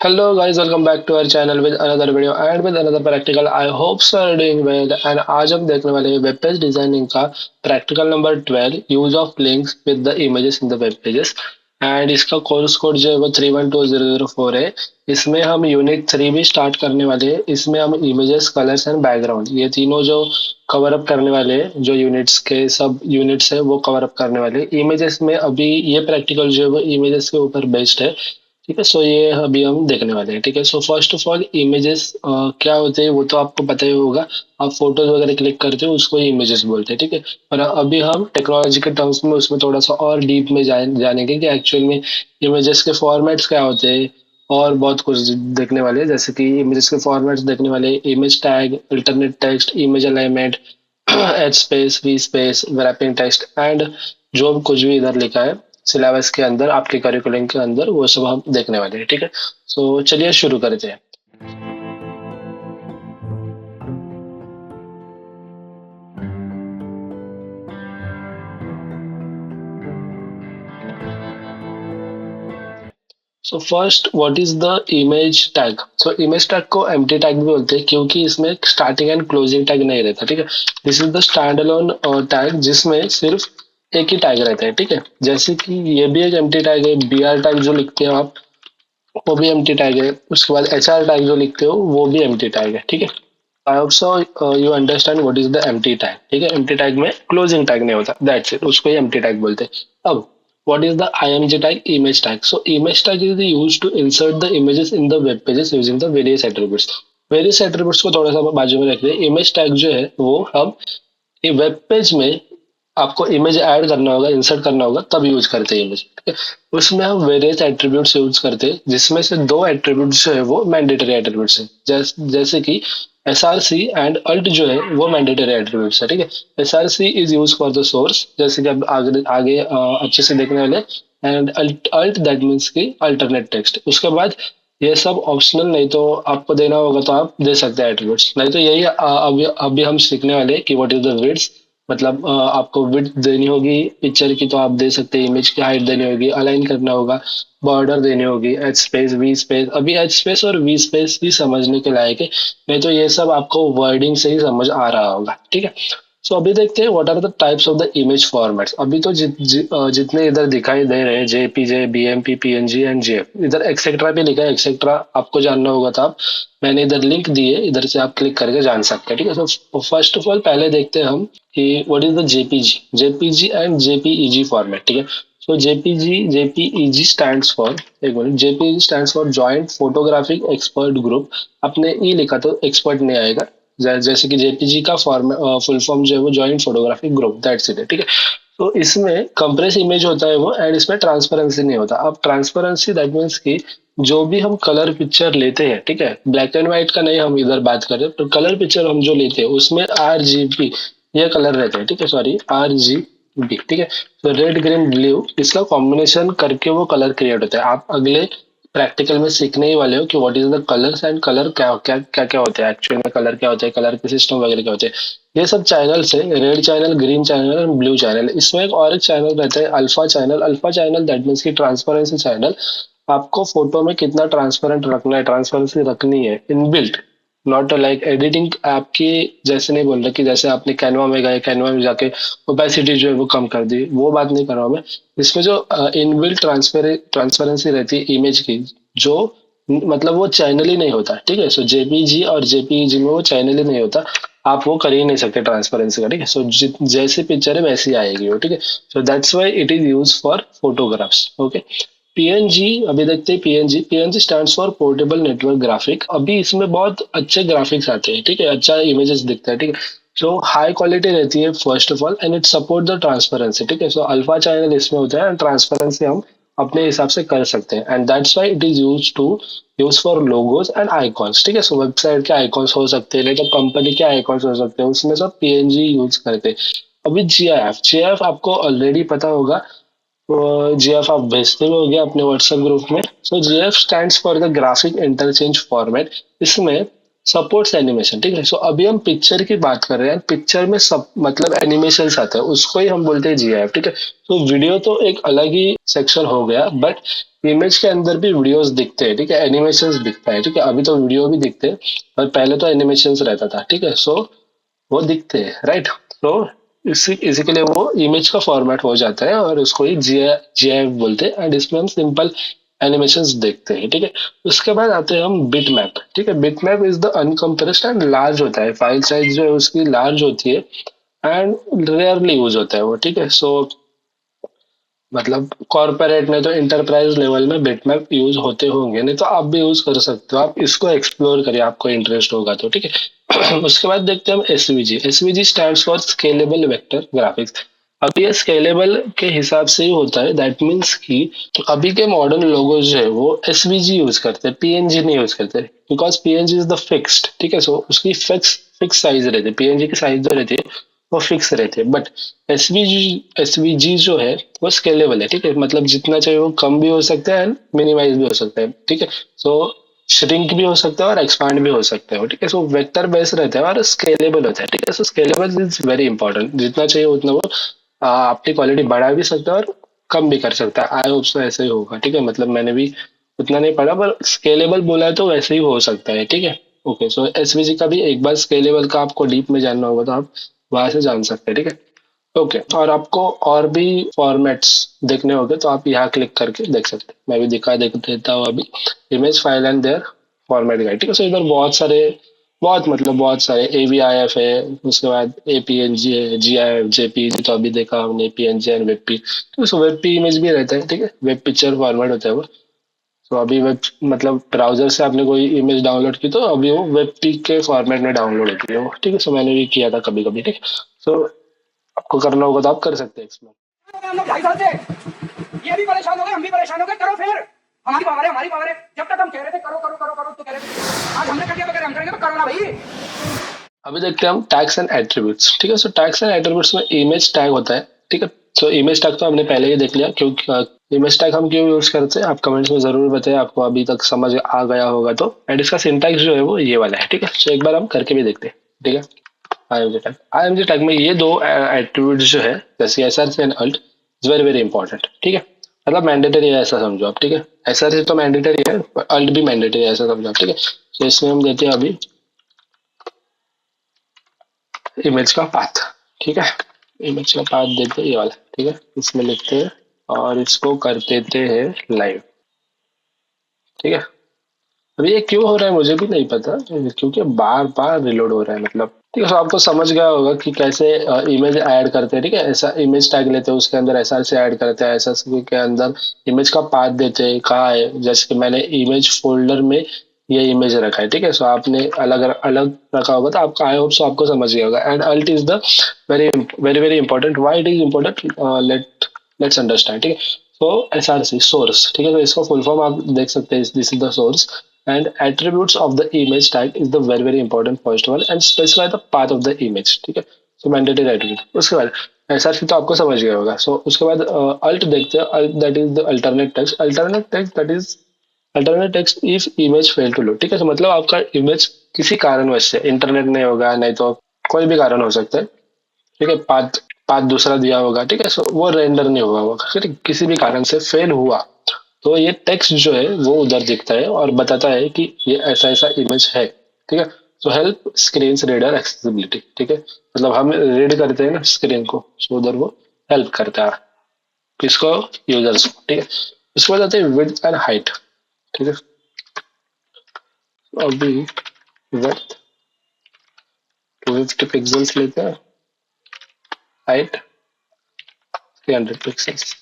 Hello guys, welcome back to our channel with another video and with another practical. I hope so are doing well. And आज हम देखने वाले हैं web page designing का practical number 12 use of links with the images in the web pages. And इसका course code जो है वो 312004 है। इसमें हम यूनिट 3 भी स्टार्ट करने वाले हैं। इसमें हम इमेजेस, कलर्स एंड बैकग्राउंड ये तीनों जो कवर अप करने वाले हैं, जो यूनिट्स के सब यूनिट्स है वो कवर अप करने वाले हैं। इमेजेस में अभी ये प्रैक्टिकल जो है वो इमेजेस के ऊपर बेस्ड है। ठीक है, सो ये अभी हम देखने वाले हैं। ठीक है, so first of all images क्या होते हैं वो तो आपको पता ही होगा। आप फोटोज वगैरह क्लिक करते हो उसको इमेजेस बोलते हैं। ठीक है, पर अभी हम टेक्नोलॉजी के टर्म्स में उसमें थोड़ा सा और डीप में जानेंगे कि एक्चुअल में इमेजेस के फॉर्मेट्स क्या होते हैं और बहुत कुछ देखने वाले हैं। जैसे कि इमेजेस के फॉर्मेट्स देखने वाले, image tag, alternate text, image alignment, H space, V space, wrapping text and जो कुछ भी इधर लिखा है सिलेबस के अंदर, आपके करिकुलम के अंदर, वो सब हम देखने वाले हैं। ठीक है, सो चलिए शुरू करते हैं। So first, what is the image tag? So image tag को एम्प्टी टैग भी बोलते हैं क्योंकि इसमें स्टार्टिंग एंड क्लोजिंग टैग नहीं रहता। ठीक है, this is the stand alone tag जिसमें सिर्फ एक ही टैग रहता है। ठीक है, जैसे कि ये भी एक एम्प्टी टैग है। बी आर टैग जो लिखते हो आप वो भी एम्प्टी टैग है। उसके बाद एच आर टैग जो लिखते हो वो भी एम्प्टी टैग है। ठीक है, आई hope so you understand what is the empty tag. ठीक है, एम्प्टी टैग में क्लोजिंग टैग नहीं होता, दैट्स इट, उसको ही एम्प्टी टैग बोलते हैं। अब what is the img tag? Image tag, so image tag is used to insert the images in the web pages using the various attributes. various attributes को थोड़ा सा बाजू में रखते हैं। इमेज टैग जो है वो हम वेब पेज में आपको इमेज ऐड करना होगा, इंसर्ट करना होगा, तब यूज करते हैं इमेज। ठीक है, उसमें हम वेरियस एट्रीब्यूट्स यूज करते हैं जिसमें से दो एट्रीब्यूट्स जो है वो मैंडेटरी एट्रीब्यूट्स है। जैसे कि SRC एंड अल्ट जो है वो मैंडेटरी एट्रीब्यूट्स है। ठीक है, SRC is use for the source, जैसे कि अब आगे आगे अच्छे से देखने वाले। एंड अल्ट दैट मीन्स की अल्टरनेट टेक्स्ट। उसके बाद ये सब ऑप्शनल, नहीं तो आपको देना होगा तो आप दे सकते हैं एट्रीब्यूट्स, नहीं तो यही अभी हम सीखने वाले हैं कि व्हाट इज द विड्थ। मतलब आपको विड्थ देनी होगी पिक्चर की तो आप दे सकते हैं, इमेज की हाइट देनी होगी, अलाइन करना होगा, बॉर्डर देनी होगी, एच स्पेस, वी स्पेस। अभी एच स्पेस और वी स्पेस भी समझने के लायक है, नहीं तो ये सब आपको वर्डिंग से ही समझ आ रहा होगा। ठीक है, सो अभी देखते हैं what are the types of the image formats. अभी तो जितने इधर दिखाई दे रहे हैं, JPG, BMP, PNG and GIF, इधर एक्सेट्रा भी लिखा है। एक्सेट्रा आपको जानना होगा तो आप, मैंने इधर लिंक दी है, इधर से आप क्लिक करके जान सकते हैं। ठीक है, सो फर्स्ट ऑफ ऑल पहले देखते हैं हम कि what is the JPG and JPEG format. ठीक है, सो जेपीईजी स्टैंड्स फॉर, एक minute, JPEG stands for joint photographic expert group. आपने ई लिखा तो एक्सपर्ट नहीं आएगा। जैसे कि जेपीजी का फुल फॉर्म जो है वो joint photographic group, that's it. ठीक है, तो इसमें कंप्रेस इमेज होता है वो, एंड इसमें ट्रांसपेरेंसी नहीं होता। अब ट्रांसपेरेंसी दैट मीन्स की जो भी हम कलर पिक्चर लेते हैं, ठीक है, ब्लैक एंड व्हाइट का नहीं हम इधर बात करें, तो कलर पिक्चर हम जो लेते हैं उसमें RGB ये कलर रहते हैं। ठीक है, सॉरी, RGB। ठीक है, तो रेड, ग्रीन, ब्लू, इसका कॉम्बिनेशन करके वो कलर क्रिएट होता है। आप अगले प्रैक्टिकल में सीखने ही वाले हो कि what is the colours and colour क्या क्या क्या क्या होते हैं, एक्चुअल में कलर क्या होते हैं, कलर के सिस्टम वगैरह क्या होते हैं। ये सब चैनल्स है, red channel, green channel and blue channel. इसमें एक और एक चैनल रहता है alpha channel. Alpha channel that means की ट्रांसपेरेंसी चैनल। आपको फोटो में कितना ट्रांसपेरेंट रखना है, ट्रांसपेरेंसी रखनी है इनबिल्ट, नॉट लाइक एडिटिंग आपकी। जैसे नहीं बोल रहा कि जैसे आपने कैनवा में गए, कैनवा में जाके ओपेसिटी जो है वो कम कर दी, वो बात नहीं कर रहा हूँ मैं। इसमें जो इनबिल्ट ट्रांसपेरेंसी रहती है इमेज की, जो मतलब वो चैनल ही नहीं होता। ठीक है, सो जेपीजी और जेपीईजी में वो चैनल ही नहीं होता, आप वो कर ही नहीं सकते ट्रांसपेरेंसी का। ठीक है, सो जैसी पिक्चर है वैसी आएगी वो। ठीक है, so that's why it is use for photographs. Okay, PNG अभी देखते हैं। PNG stands for portable network graphic. अभी इसमें बहुत अच्छे ग्राफिक्स आते हैं। ठीक है, अच्छा इमेजेस दिखता है। ठीक है, सो हाई क्वालिटी रहती है first of all, and it support the transparency. ठीक है, सो अल्फा चैनल इसमें होता है एंड ट्रांसपेरेंसी हम अपने हिसाब से कर सकते हैं, and that's why it is use for logos and icons. ठीक है, सो वेबसाइट के आइकॉन्स हो सकते हैं, नहीं तो कंपनी के आइकॉन्स हो सकते हैं, उसमें सब पीएनजी यूज करते हैं। अभी जीआईएफ आपको ऑलरेडी पता होगा। GIF आप भेजते हुए हो गया अपने व्हाट्सएप ग्रुप में। सो GIF stands for the graphic interchange format. इसमें सपोर्ट्स एनिमेशन, ठीक है। सो अभी हम पिक्चर की बात कर रहे हैं, पिक्चर में सब मतलब एनिमेशन आते हैं, उसको ही हम बोलते हैं जीआईएफ, ठीक है। तो वीडियो तो एक अलग ही सेक्शन हो गया, बट इमेज के अंदर भी वीडियोस दिखते हैं, ठीक है, एनिमेशंस दिखता है, ठीक है। अभी तो वीडियो भी दिखते हैं, पर पहले तो एनिमेशंस रहता था, ठीक है। सो वो दिखते हैं, राइट। तो इसी के लिए वो इमेज का फॉर्मेट हो जाता है और उसको ही जीआईएफ बोलते हैं, एंड इसमें हम सिंपल एनिमेशंस देखते हैं, ठीक है। उसके बाद आते हैं हम बिट मैप, ठीक है। Bit map is the uncompressed and large होता है, फाइल साइज जो है उसकी लार्ज होती है एंड रेयरली यूज होता है वो, ठीक है। सो मतलब कॉर्पोरेट में तो इंटरप्राइज लेवल में बिटमैप यूज होते होंगे, नहीं तो आप भी यूज कर सकते हो, आप इसको एक्सप्लोर करिए, आपको इंटरेस्ट होगा तो, ठीक है। उसके बाद देखते हैं हम SVG. SVG stands for scalable vector graphics. अब ये स्केलेबल के हिसाब से ही होता है, दैट मीन्स कि अभी के मॉडर्न लोगो जो है वो एसवीजी यूज करते हैं, पीएनजी नहीं यूज करते, because PNG is the fixed, ठीक है। सो उसकी फिक्स साइज रहती है, पीएनजी की साइज जो रहती है वो फिक्स रहती है, बट एसवीजी जो है वो स्केलेबल है, ठीक है। मतलब जितना चाहिए वो कम भी हो सकता है एंड मिनिमाइज भी हो सकता है, ठीक है। सो श्रिंक भी हो सकता है और एक्सपांड भी हो सकता है, ठीक है। सो वेक्टर बेस्ड रहता है और स्केलेबल होता है, ठीक है। सो स्केलेबल इज वेरी इंपॉर्टेंट, जितना चाहिए उतना वो आपकी क्वालिटी बढ़ा भी सकता है और कम भी कर सकता है। आई होप सो ऐसे ही होगा, ठीक है। मतलब मैंने भी उतना नहीं पढ़ा, पर स्केलेबल बोला है तो वैसे ही हो सकता है, ठीक है। ओके, सो एसवीजी का भी एक बार स्केलेबल का आपको डीप में जानना होगा तो आप वहां से जान सकते हैं, ठीक है। ओके, और आपको और भी फॉर्मेट्स देखने होंगे तो आप यहाँ क्लिक करके देख सकते हैं। मैं भी देख देता हूँ अभी image file and their format guide, ठीक है। सो इधर बहुत सारे, बहुत सारे AVIF है, उसके बाद APNG है, GIF, JPG तो अभी देखा हमने, PNG एंड WebP। तो सो WebP इमेज भी रहता है, ठीक है, वेब पिक्चर फॉर्मेट होता है वो। तो अभी वेब मतलब ब्राउजर से आपने कोई इमेज डाउनलोड की तो अभी वो WebP के फॉर्मेट में डाउनलोड होती है वो, ठीक है। सो मैंने भी किया था कभी कभी, ठीक है। सो आपको करना होगा तो आप कर सकते हैं इसमें। हम लोग 2.5 साल से ये भी परेशान हो गए, हम भी परेशान हो गए। करो फिर, हमारी पावर है। जब तक हम कह रहे थे करो करो करो करो तो कह रहे थे, आज हमने कर दिया तो कह रहे हम करेंगे, तो करो ना भाई। अभी देखते हैं हम टैग्स एंड एट्रीब्यूट्स, ठीक है। सो टैग्स एंड एट्रीब्यूट्स में इमेज टैग होता है, ठीक है। सो इमेज टैग तो हमने पहले ही देख लिया, क्योंकि इमेज टैग हम क्यों यूज करते हैं आप कमेंट्स में जरूर बताएं, आपको अभी तक समझ आ गया होगा तो। एंड इसका सिंटैक्स जो है वो ये वाला है, ठीक है। सो एक बार हम करके भी देखते हैं, ठीक है। IMG टैग में ये दो एट्रीब्यूट्स जो है, जैसे SRC and alt, is very very important, ठीक है। मतलब मैंडेटरी है ऐसा समझो आप, ठीक है। SRC तो मैंडेटरी है, अल्ट भी मैंडेटरी है ऐसा समझो आप, ठीक है। तो इसमें हम देते हैं अभी इमेज का पाथ, ठीक है। इमेज का पाथ देते हैं ये वाला, ठीक है। इसमें लिखते हैं और इसको कर देते हैं लाइव, ठीक है। अभी ये क्यों हो रहा है मुझे भी नहीं पता, क्योंकि बार बार रिलोड हो रहा है, मतलब ठीक है। तो आपको समझ गया होगा कि कैसे इमेज ऐड करते हैं, ठीक है। ऐसा इमेज टैग लेते हैं, उसके अंदर SRC ऐड करते हैं, SRC के अंदर इमेज का पाथ देते हैं कहाँ है, जैसे कि मैंने इमेज फोल्डर में ये इमेज रखा है, ठीक है। सो आपने अलग अलग रखा होगा तो आपका आई होप सो आपको समझ गया होगा। And alt is the very very very important, why it is important, let's understand, ठीक है। सो SRC सोर्स, ठीक है। तो इसका फुल फॉर्म आप देख सकते हैं, this is the source and attributes of the image tag is the very very important first one and specify the path of the image, ठीक है। so mandatory attribute। उसके बाद SRC तो आपको समझ गया होगा। so उसके बाद alt देखते हैं, alt that is the alternate text that is alternate text if image fail to load, ठीक है। तो मतलब आपका इमेज किसी कारणवश से, इंटरनेट नहीं होगा, नहीं तो कोई भी कारण हो सकता है, ठीक है। पाथ पाथ दूसरा दिया होगा, ठीक है। सो वो रेंडर नहीं हुआ होगा, ठीक है, किसी भी कारण से फेल हुआ तो ये टेक्स्ट जो है वो उधर दिखता है और बताता है कि ये ऐसा ऐसा इमेज है, ठीक है। So help screen reader accessibility, ठीक है। मतलब हम रीड करते हैं ना स्क्रीन को, सो उधर वो हेल्प करता है किसको, यूजर्स को, ठीक है। उसके बाद आते हैं विड्थ एंड हाइट, ठीक है। अभी विड्थ 250 पिक्सल्स लेते हैं, height 300 pixels.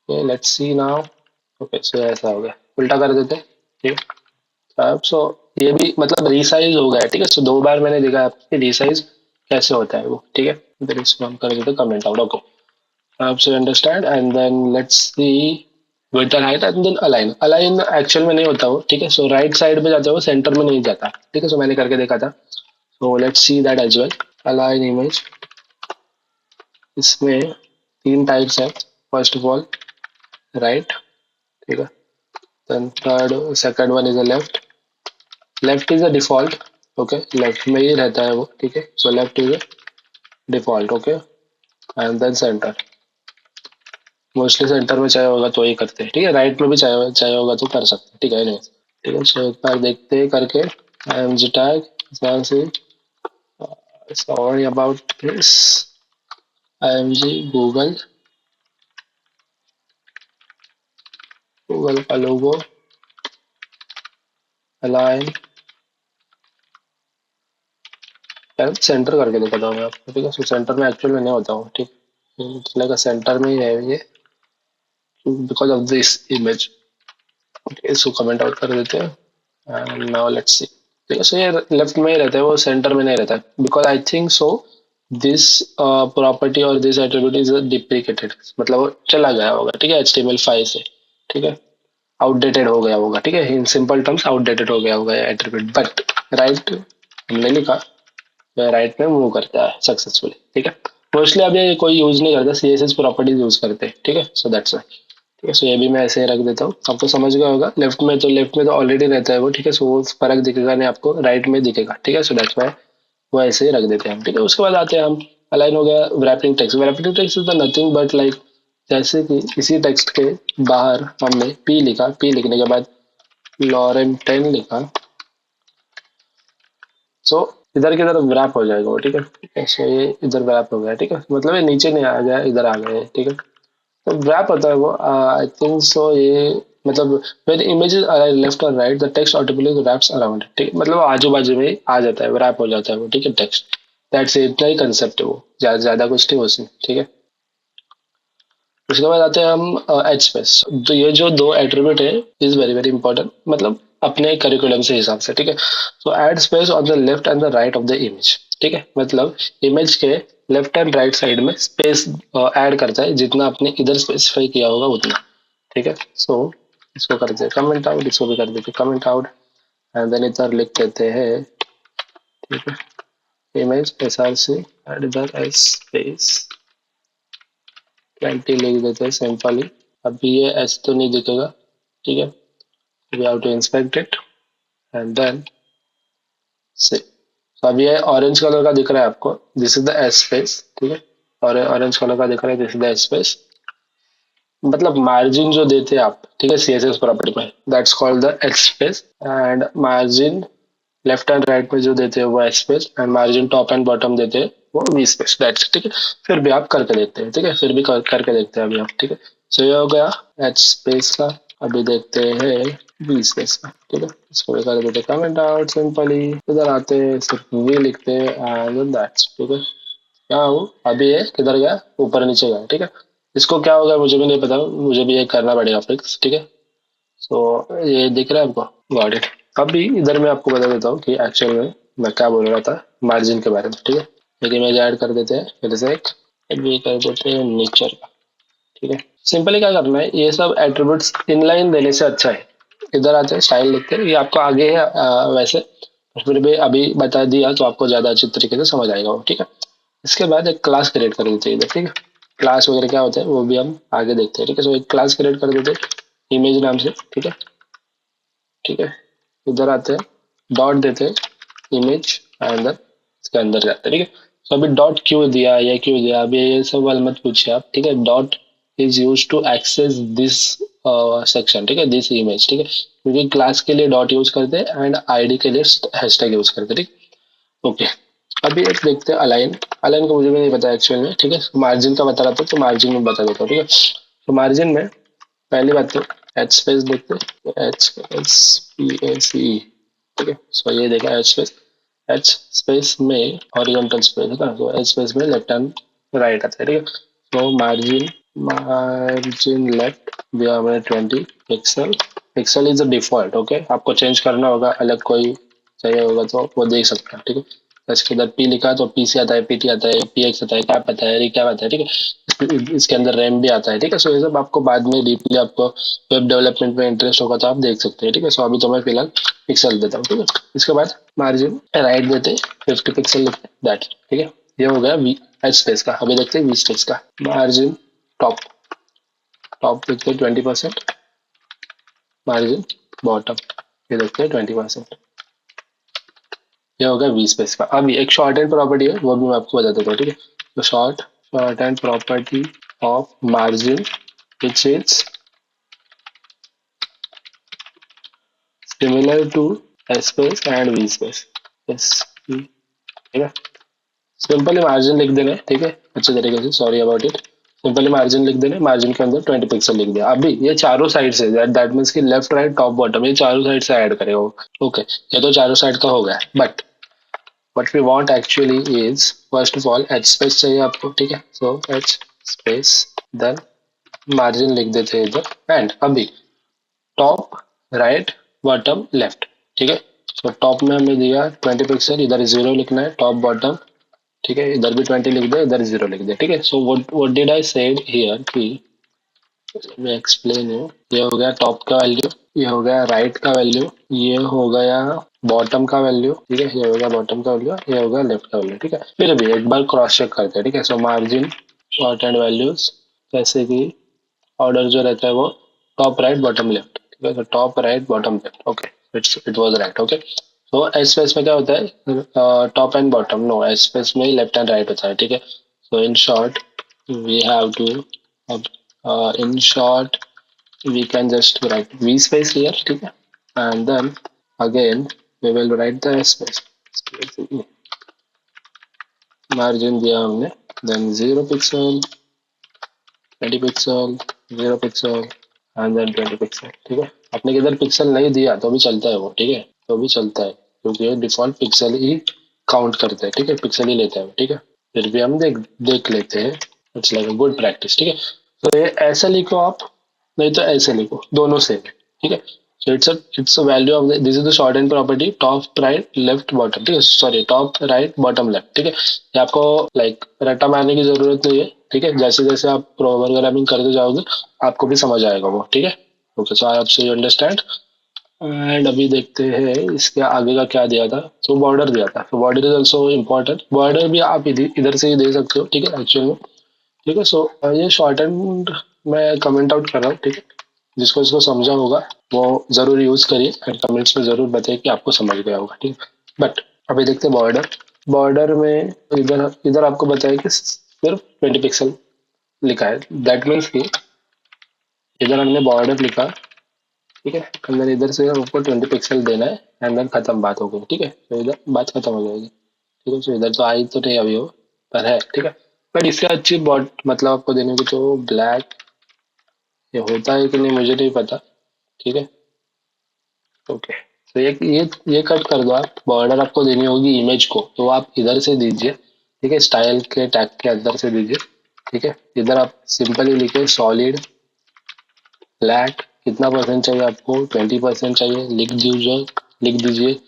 Let's see now. Okay, so ऐसा हो गया, उल्टा कर देते हैं, ठीक है। अब सो ये भी मतलब रीसाइज हो गया, ठीक है। सो दो बार मैंने देखा आपके रीसाइज कैसे होता है वो, ठीक है। फिर इसको हम कर देते कमेंट आउट, ओके। आप so understand and then let's see width and height and then align. Align actual में नहीं होता वो, ठीक है। सो राइट साइड पे जाता है वो, सेंटर में नहीं जाता, ठीक है। सो मैंने करके देखा था, so let's see that as well. Align image, इसमें तीन टाइप्स है, फर्स्ट ऑफ ऑल राइट, ठीक है। then third second one is a left is a default, okay, left में ही रहता है वो, ठीक है। So left is default, okay, and then centre. Mostly centre में चाहिए होगा तो ही करते हैं, ठीक है। राइट में भी चाहिए चाहिए होगा तो कर सकते हैं, ठीक है। नहीं, ठीक है। सो एक बार देखते हैं करके। IMG tag, sorry about this, IMG Google का लोगो अलाइन, सेंटर करके दिखाता हूँ मैं आपको, ठीक है। सो सेंटर में एक्चुअल में नहीं होता हूँ, ठीक, चलेगा। सेंटर में ही है ये, बिकॉज ऑफ दिस इमेज। इसको कमेंट आउट कर देते हैं एंड नाउ लेट्स सी, ठीक है। सो ये लेफ्ट में ही रहता है, वो सेंटर में नहीं रहता है, because I think so this property और दिस एट्रीब्यूट इज डिप्लीकेटेड, मतलब वो चला गया होगा, ठीक है, HTML5 से, ठीक है। आउटडेटेड हो गया होगा, ठीक है। इन सिंपल टर्म्स आउटडेटेड हो गया होगा एट्रीब्यूट, बट राइट हमने लिखा, राइट में मूव करता है सक्सेसफुली, ठीक है। मोस्टली अब ये कोई यूज नहीं करता, CSS प्रॉपर्टीज यूज करते हैं, ठीक है। सो दैट्स वाई, ठीक है। सो ये भी मैं ऐसे ही रख देता हूँ, आपको समझ गया होगा। लेफ्ट में तो ऑलरेडी रहता है वो, ठीक है। सो वो फर्क दिखेगा नहीं आपको, राइट में दिखेगा, ठीक है। सो दैट्स वाई वो ऐसे ही रख देते हैं हम, ठीक है। उसके बाद आते हैं हम, अलाइन हो गया। Wrapping text, wrapping text is the nothing but like, जैसे कि इसी टेक्स्ट के बाहर हमने पी लिखा, पी लिखने के बाद लॉरेंटेन लिखा, सो इधर की तरफ रैप हो जाएगा वो, ठीक है। सो ये इधर रैप हो गया, ठीक है। मतलब ये नीचे नहीं आ गया, इधर आ गया, ठीक है। तो रैप होता है वो, आई थिंक सो ये, मतलब when images are लेफ्ट और right the text automatically wraps around, ठीक है। मतलब वो आजू बाजू में आ जाता है, रैप हो जाता है वो, ठीक है, टेक्स्ट। दैट्स इतना ही कंसेप्ट है वो, ज्यादा कुछ नहीं उसमें, ठीक है। उसके बाद आते हैं हम एच स्पेस। तो ये जो दो एट्रीब्यूट है इज वेरी वेरी इंपॉर्टेंट, मतलब अपने करिकुलम से हिसाब से, ठीक है। So add space on the left and the right of the image, ठीक है। मतलब इमेज के लेफ्ट एंड राइट साइड में स्पेस ऐड करता है, जितना आपने इधर स्पेसिफाई किया होगा उतना, ठीक है। सो इसको कर देते कमेंट आउट, इसको भी कर देते कमेंट आउट, एंड देन इधर लिख देते हैं, ठीक है, इमेज SRC एड इधर एस स्पेस 20 लिख देते हैं सिंपली। अभी ये एस तो नहीं दिखेगा, ठीक है। We have to inspect it and then see. तो अब ये ऑरेंज कलर का दिख रहा है आपको, this is the S space, ठीक है। और ऑरेंज कलर का दिख रहा है, this is the S space. मतलब मार्जिन जो देते हैं आप, ठीक है, CSS प्रॉपर्टी में, that's called the H space. And margin left and right में जो देते हैं वो H space, and margin top and bottom देते हैं वो वी स्पेस, दैट्स, ठीक है। फिर भी आप करके देखते हैं, ठीक है, फिर भी करके देखते हैं अभी आप, ठीक है। सो ये हो गया एच स्पेस का। अभी देखते हैं वी स्पेस का, ठीक है। इसको भी कर देते कमेंट आउट सिंपली, इधर आते हैं सिर्फ वी लिखते हैं एंड दैट्स, ठीक है। क्या हूँ अभी ये किधर गया, ऊपर नीचे गया, ठीक है। इसको क्या होगा मुझे भी नहीं पता, मुझे भी ये करना पड़ेगा फिक्स, ठीक है। सो ये दिख रहा है आपको, गॉट इट। अभी इधर मैं आपको बता देता हूँ कि एक्चुअल में मैं क्या बोल रहा था मार्जिन के बारे में, ठीक है। एक इमेज ऐड कर देते हैं, फिर से एक भी कर देते हैं नेचर का, ठीक है। सिंपली क्या करना है, ये सब एट्रीब्यूट्स इनलाइन देने से अच्छा है। इधर आते हैं स्टाइल लिखते हैं, ये आपको आगे है वैसे, फिर भी अभी बता दिया तो आपको ज्यादा अच्छी तरीके से समझ आएगा वो, ठीक है। इसके बाद एक क्लास क्रिएट कर देते हैं इधर, ठीक है। क्लास वगैरह क्या होता है वो भी हम आगे देखते हैं, ठीक है। सो एक क्लास क्रिएट कर देते हैं इमेज नाम से, ठीक है, ठीक है। इधर आते हैं, डॉट देते हैं इमेज एंड इसके अंदर जाते हैं, ठीक है। तो अभी डॉट क्यों दिया या क्यों दिया, अभी ये सब वाला मत पूछिए आप, ठीक है। Dot is use to access this section, ठीक है, दिस इमेज, ठीक है। क्योंकि क्लास के लिए डॉट यूज करते हैं एंड आईडी के लिए हैशटैग यूज करते हैं, ठीक। ओके, अभी एक देखते हैं अलाइन। अलाइन को मुझे भी नहीं पता एक्चुअल में, ठीक है। मार्जिन का बता रहा था तो मार्जिन में बता देता हूँ, ठीक है। तो मार्जिन में पहली बात तो एच स्पेस देखते हैं, HSPACE, ठीक है। सो ये देखा एच स्पेस, एच स्पेस में हॉरिजॉन्टल स्पेस है ना, तो एच स्पेस में लेफ्ट एंड राइट आता है, ठीक है। तो मार्जिन लेफ्ट दिया हमने 20 pixel, pixel is the default, okay. आपको चेंज करना होगा, अलग कोई चाहिए होगा तो वो देख सकता है, ठीक है। इसके अंदर पी लिखा तो PC आता है, PT आता है, PX आता है, कैप आता है, रिकैप आता है, ठीक है। इसके अंदर रैम भी आता है, ठीक है। सो ये सब आपको बाद में डीपली आपको वेब डेवलपमेंट में इंटरेस्ट होगा तो आप देख सकते हैं, ठीक है। सो अभी तो मैं फिलहाल पिक्सल देता हूँ, ठीक है। इसके बाद मार्जिन राइट देते 50 पिक्सल लिखते हैं, दैट, ठीक है। ये हो गया वी एच स्पेस का। अभी देखते हैं वी स्पेस का। मार्जिन टॉप, टॉप देखते हैं 20%, मार्जिन बॉटम ये देखते हैं 20%, ये होगा वी स्पेस का। अभी एक शॉर्ट एंड प्रॉपर्टी है, वो भी मैं आपको बता देता हूँ, ठीक है। तो short and property of margin which is similar to S space and V space. Yes, ठीक है। सिंपली मार्जिन लिख देना, ठीक है, अच्छे तरीके से, sorry about it. Simply margin लिख देना, मार्जिन के अंदर 20 पिक्सल लिख दिया। अभी ये चारों साइड से, दैट मीन्स कि लेफ्ट राइट टॉप बॉटम, ये चारों साइड से ऐड करेगा। ओके, ये तो चारों साइड का हो गया, but what we want actually is first of all h space चाहिए आपको, ठीक है। so h space then margin लिख देते हैं इधर, एंड अभी टॉप राइट बॉटम लेफ्ट, ठीक है। so टॉप में हमें दिया 20 पिक्सल, इधर 0 लिखना है, टॉप बॉटम, ठीक है, इधर भी 20 लिख दे, इधर 0 लिख दे, ठीक है। so what did I said here कि मैं एक्सप्लेन है, ये हो गया टॉप का वैल्यू, ये हो गया राइट का वैल्यू, ये हो गया बॉटम का वैल्यू, ठीक है, ये हो गया बॉटम का वैल्यू, ये हो गया लेफ्ट का वैल्यू, ठीक है। फिर भी एक बार क्रॉस चेक करते हैं, ठीक है। सो मार्जिन शॉर्ट एंड वैल्यूज, जैसे कि ऑर्डर जो रहता है वो टॉप राइट बॉटम लेफ्ट, ठीक है। तो top right bottom left, okay, it was right, okay. तो एस स्पेस में क्या होता है, top and bottom, no, S space में लेफ्ट एंड राइट होता है, ठीक है। So in short we have to, in short we can just write v space here, ठीक है, and then again we will write the space, margin दिया हमने, then 0 pixel 20 pixel 0 pixel and then 20 pixel, ठीक है। आपने किधर pixel नहीं दिया तो भी चलता है वो, ठीक है, तो भी चलता है, क्योंकि ये डिफॉल्ट पिक्सल ही काउंट करता है, ठीक है, पिक्सल ही लेता है, ठीक है। फिर भी हम देख लेते हैं, it's like a good practice, ठीक है। तो ये ऐसा लिखो आप, नहीं तो ऐसे लिखो, दोनों सेम है, ठीक है। So it's a value of this is the short and property top right left bottom, ठीक है, sorry top right bottom left, ठीक है। ये आपको लाइक रट्टा मारने की जरूरत नहीं है, ठीक है। जैसे जैसे आप प्रोग्रामिंग करते जाओगे आपको भी समझ आएगा वो, ठीक है। Okay, so I hope so you understand. And अभी देखते हैं इसके आगे का क्या दिया था। तो बॉर्डर दिया था, तो border is also important, border भी आप इधर से ही दे सकते हो, ठीक है, एक्चुअल में, ठीक है। सो ये शॉर्ट एंड मैं कमेंट आउट कर रहा हूँ, ठीक है। जिसको इसको समझा होगा वो जरूर यूज करिए एंड कमेंट्स में जरूर बताइए कि आपको समझ गया होगा, ठीक है। बट अभी देखते हैं बॉर्डर। बॉर्डर में इधर इधर आपको बताया कि सिर्फ 20 पिक्सल लिखा है, दैट मीन्स कि इधर हमने बॉर्डर लिखा, ठीक है, अंदर इधर से आपको 20 पिक्सल देना है एंड देन खत्म, बात हो गई, ठीक है। तो इधर बात खत्म हो जाएगी, ठीक है। सो इधर तो आई तो नहीं अभी हो, पर है, ठीक है। बट इससे अच्छी बॉट मतलब आपको देने की तो ब्लैक, ये होता है कि नहीं मुझे नहीं पता, ठीक है। ओके, तो ये कट कर दो आप, बॉर्डर आपको देनी होगी इमेज को, तो आप इधर से दीजिए, ठीक है, स्टाइल के टैग के अंदर से दीजिए, ठीक है। इधर आप सिंपली लिखे सॉलिड ब्लैक, कितना परसेंट चाहिए आपको, 20% चाहिए, लिख दीजिए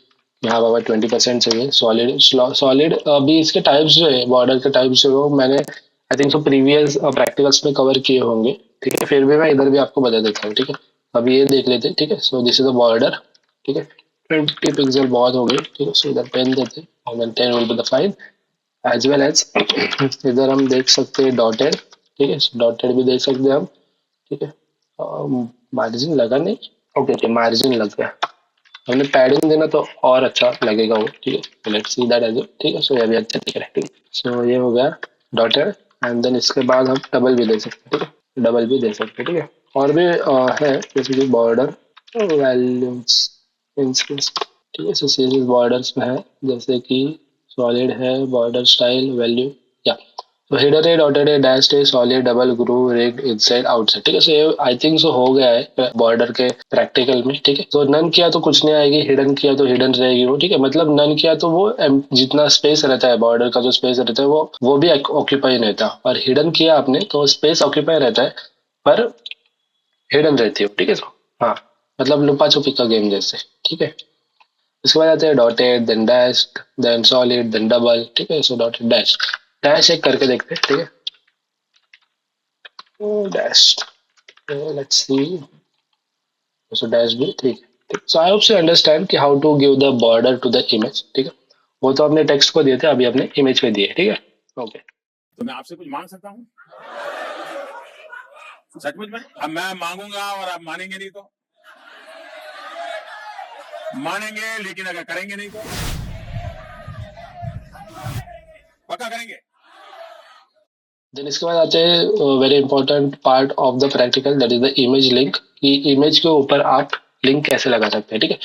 यहाँ बाबा 20% चाहिए। सॉलिड सॉलिड अभी इसके टाइप्स जो है, बॉर्डर के टाइप्स जो है मैंने I think so previous practicals में कवर किए होंगे, ठीक है। फिर भी मैं इधर भी आपको बता देता हूँ, ठीक है। अभी ये देख लेते हैं, ठीक है। So this is the border, ठीक है, 20 पिक्सल बहुत हो गई, ठीक है। सो इधर 10 देते हैं और then 10 will be the fine, as well as इधर हम देख सकते हैं डॉटेड, ठीक है, डॉटेड भी देख सकते हैं हम, ठीक है। मार्जिन लगा नहीं, ओके ओके, मार्जिन लग गया, हमने पैडिंग देना तो और अच्छा लगेगा वो, ठीक है। लेट्स सी दैट एज, ठीक है। सो ये भी अच्छा दिख रहा है, ठीक है। सो ये हो गया डॉटेड एंड देन इसके बाद हम डबल भी दे सकते हैं, ठीक है, डबल भी दे सकते हैं, ठीक है। और भी है जैसे कि बॉर्डर वैल्यूज, ठीक है। सो सीरीज बॉर्डर्स में है जैसे कि सॉलिड है, बॉर्डर स्टाइल वैल्यू, या तो हिडन है, डॉटेड है, डैश्ड है, solid, double, groove, rigged, inside, outside, ठीक है। सो ये आई थिंक सो हो गया है बॉर्डर के प्रैक्टिकल में, ठीक है। तो नन किया तो कुछ नहीं आएगी, हिडन किया तो हिडन रहेगी वो, ठीक है। मतलब नन किया तो वो जितना स्पेस रहता है बॉर्डर का, जो स्पेस रहता है वो भी ऑक्यूपाई नहीं रहता, और हिडन किया आपने तो स्पेस ऑक्यूपाई रहता है पर हिडन रहती है, ठीक है। सो हाँ, मतलब लुपा छुपी का गेम जैसे, ठीक है। उसके बाद आते हैं dotted, then dashed, then solid, then double, ठीक है। सो डॉटेड डैश, डैश एक करके देखते हैं, ठीक है। Dash, let's see, so dash भी ठीक है। So I hope you understand कि how to give the border to the image, ठीक है। वो तो आपने टेक्स्ट को दिए थे, अभी आपने इमेज पे दिए, ठीक है। ओके, तो मैं आपसे कुछ मांग सकता हूँ सचमुच में? अब मैं मांगूंगा और आप मानेंगे नहीं तो? मानेंगे लेकिन अगर करेंगे नहीं तो? व्यवस्था करेंगे। देन इसके बाद आते हैं very important part of the practical, that is the image link, कि इमेज के ऊपर आप लिंक कैसे लगा सकते हैं। ठीक है,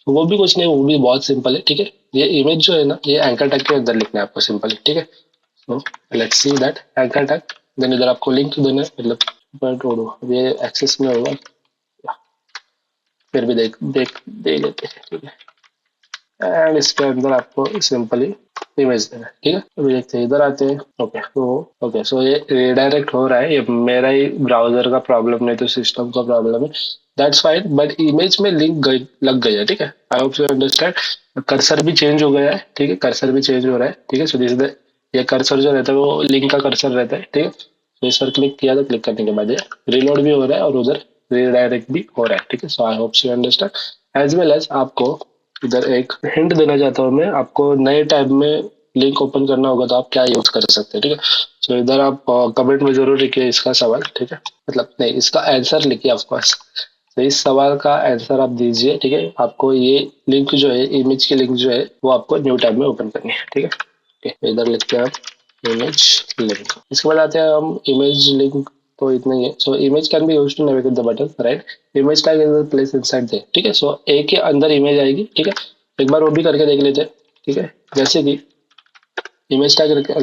तो वो भी कुछ नहीं, वो भी बहुत सिंपल है। ठीक है, ये इमेज जो है ना, ये एंकर टैग के अंदर लिखना है आपको सिंपली। ठीक है, so let's see that anchor tag. Then इधर आपको लिंक देना है, मतलब ऊपर छोड़ो, ये एक्सेस में होगा, फिर भी देख देख दे लेते हैं। ठीक है, एंड इसके अंदर आपको सिंपली इमेज देना है। ठीक है, अभी देखते हैं, इधर आते हैं। ओके सो ये रिडायरेक्ट हो रहा है, ये मेरा ही ब्राउजर का प्रॉब्लम नहीं तो सिस्टम का प्रॉब्लम है, दैट्स फाइन। बट इमेज में लिंक लग गई है। ठीक है, आई होप यू अंडरस्टैंड। कर्सर भी चेंज हो गया है। ठीक है, कर्सर भी चेंज हो रहा है। ठीक है, सो दिस द, ये कर्सर जो रहता है वो लिंक का कर्सर रहता है। ठीक है, तो इस पर क्लिक किया, तो क्लिक करने के बाद ये रिलोड भी हो रहा है और उधर रिडायरेक्ट भी हो रहा है। ठीक है, so I hope you understand. As well as आपको इधर एक हिंट देना चाहता हूँ मैं, आपको नए टैब में लिंक ओपन करना होगा तो आप क्या यूज कर सकते हैं। ठीक है, तो इधर आप कमेंट में जरूर लिखिए इसका सवाल। ठीक है, मतलब नहीं, इसका आंसर लिखिए ऑफकोर्स। तो इस सवाल का आंसर आप दीजिए। ठीक है, आपको ये लिंक जो है, इमेज की लिंक जो है, वो आपको न्यू टैब में ओपन करनी है। ठीक है, तो इधर लिखते हैं आप इमेज लिंक। इसके बाद आते हैं हम इमेज लिंक, तो इतना ही है। So image can be used to navigate the button, right. Image tag is the place inside there. ठीक है, सो ए के अंदर इमेज आएगी। ठीक है, एक बार वो भी करके देख लेते हैं। ठीक है, जैसे कि इमेज टैग रखा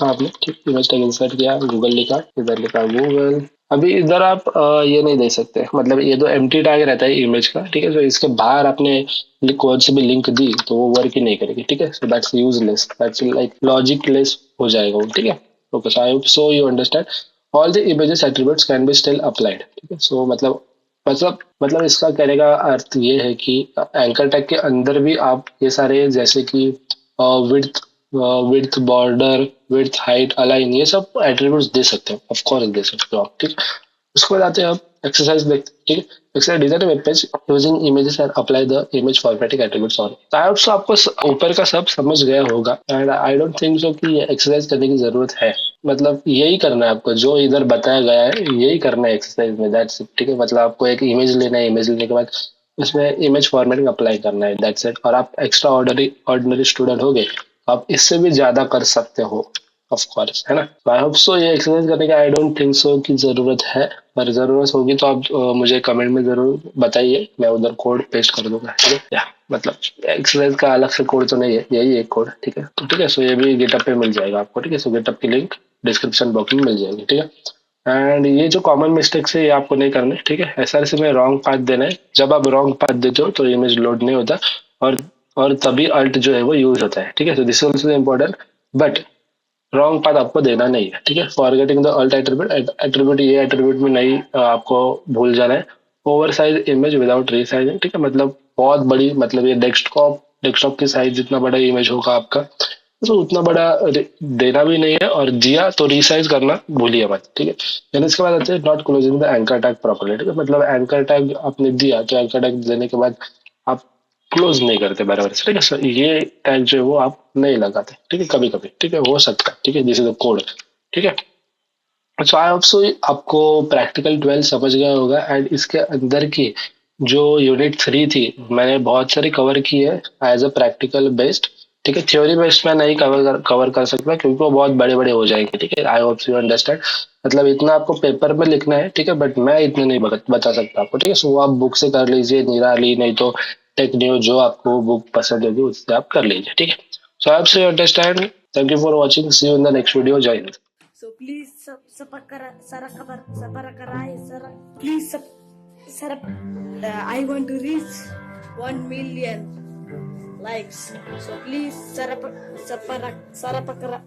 आपने। ठीक, इमेज टैग इंसर्ट किया, गूगल लिखा, इधर लिखा गूगल। अभी इधर आप ये नहीं दे सकते, मतलब ये तो एम्प्टी टैग रहता है इमेज का। ठीक है, तो इसके बाहर आपने कोई से भी लिंक दी तो वो वर्क ही नहीं करेगी। ठीक है, so that's useless, that's like logicless हो जाएगा वो। ठीक है, okay, so I hope so you understand. All the images attributes can be still applied. ठीक है, सो मतलब इसका कहने का अर्थ ये है कि एंकर टैग के अंदर भी आप ये सारे, जैसे कि width width border, width height, align, ये सब एट्रीब्यूट्स दे सकते हो, ऑफ कोर्स दे सकते हो आप। ठीक, उसके बाद आते हैं आप एक्सरसाइज देखते हैं। ठीक है, exercise design web page using images and apply the image formatting attributes on. I hope सो आपको ऊपर का सब समझ गया होगा, and I don't think so कि ये एक्सरसाइज करने की जरूरत है। मतलब यही करना है आपको, जो इधर बताया गया है यही करना है एक्सरसाइज में, दैट्स इट। ठीक है, मतलब आपको एक इमेज लेना है, इमेज लेने के बाद उसमें इमेज फॉर्मेटिंग अप्लाई करना है, दैट्स इट। और आप एक्स्ट्रा ऑर्डिनरी स्टूडेंट हो गए, आप इससे भी ज्यादा कर सकते हो, ऑफ कोर्स, है ना। आई होप सो ये एक्सरसाइज करने का आई डोंट थिंक सो कि जरूरत है, पर जरूरत होगी तो आप मुझे कमेंट में जरूर बताइए, मैं उधर कोड पेस्ट कर दूंगा। ठीक है, या मतलब एक्सरसाइज का अलग से कोड तो नहीं है, यही एक कोड। ठीक है, तो ठीक है, सो ये भी गिटअप पे मिल जाएगा आपको। ठीक है, सो गिटअप की लिंक डिस्क्रिप्शन बॉक्स में मिल जाएगी। ठीक है, एंड ये जो कॉमन मिस्टेक्स है ये आपको नहीं करने। ठीक है, एसआरसी में रॉन्ग पाथ देना है। जब आप रॉन्ग पाथ देते हो तो इमेज लोड नहीं होता, और तभी अल्ट जो है वो यूज होता है। ठीक है, तो this is also important, but wrong path आपको देना नहीं है। ठीक है, फॉरगेटिंग द अल्ट एट्रीब्यूट, ये एट्रीब्यूट में नहीं आपको भूल जाना है। Over size image without resizing. ठीक है, मतलब बहुत बड़ी, मतलब ये डेस्कटॉप की साइज जितना बड़ा इमेज होगा आपका, तो उतना बड़ा देना भी नहीं है, और दिया तो रीसाइज करना भूलिए मत। ठीक है, फिर इसके बाद आते हैं not closing the anchor tag properly. ठीक है, मतलब एंकर टैग आपने दिया तो एंकर टैग देने के बाद आप क्लोज नहीं करते बराबर से। ठीक है, सो ये टैग जो है वो आप नहीं लगाते। ठीक है, कभी कभी, ठीक है, हो सकता है। ठीक है, दिस इज द कोड। ठीक है, सो आई होप सो आपको प्रैक्टिकल 12 समझ गया होगा, एंड इसके अंदर की जो यूनिट 3 थी, मैंने बहुत सारी कवर की है एज अ प्रैक्टिकल बेस्ड। ठीक है, थ्योरी बेस्ड में नहीं कवर कर सकता क्योंकि वो बहुत बड़े बड़े हो जाएंगे। ठीक है, आई होप यू अंडरस्टैंड। मतलब इतना आपको पेपर में लिखना है। ठीक है, बट मैं इतना नहीं बता सकता आपको। ठीक है, सो आप बुक से कर लीजिए, निराली नहीं तो टेक न्यूज, जो आपको बुक पसंद होगी उससे आप कर लीजिए। ठीक है, so I hope you understand. Thank you for watching, see you in the next video. Jai Hind. So please please I want to reach 1 million likes. So please sarapakara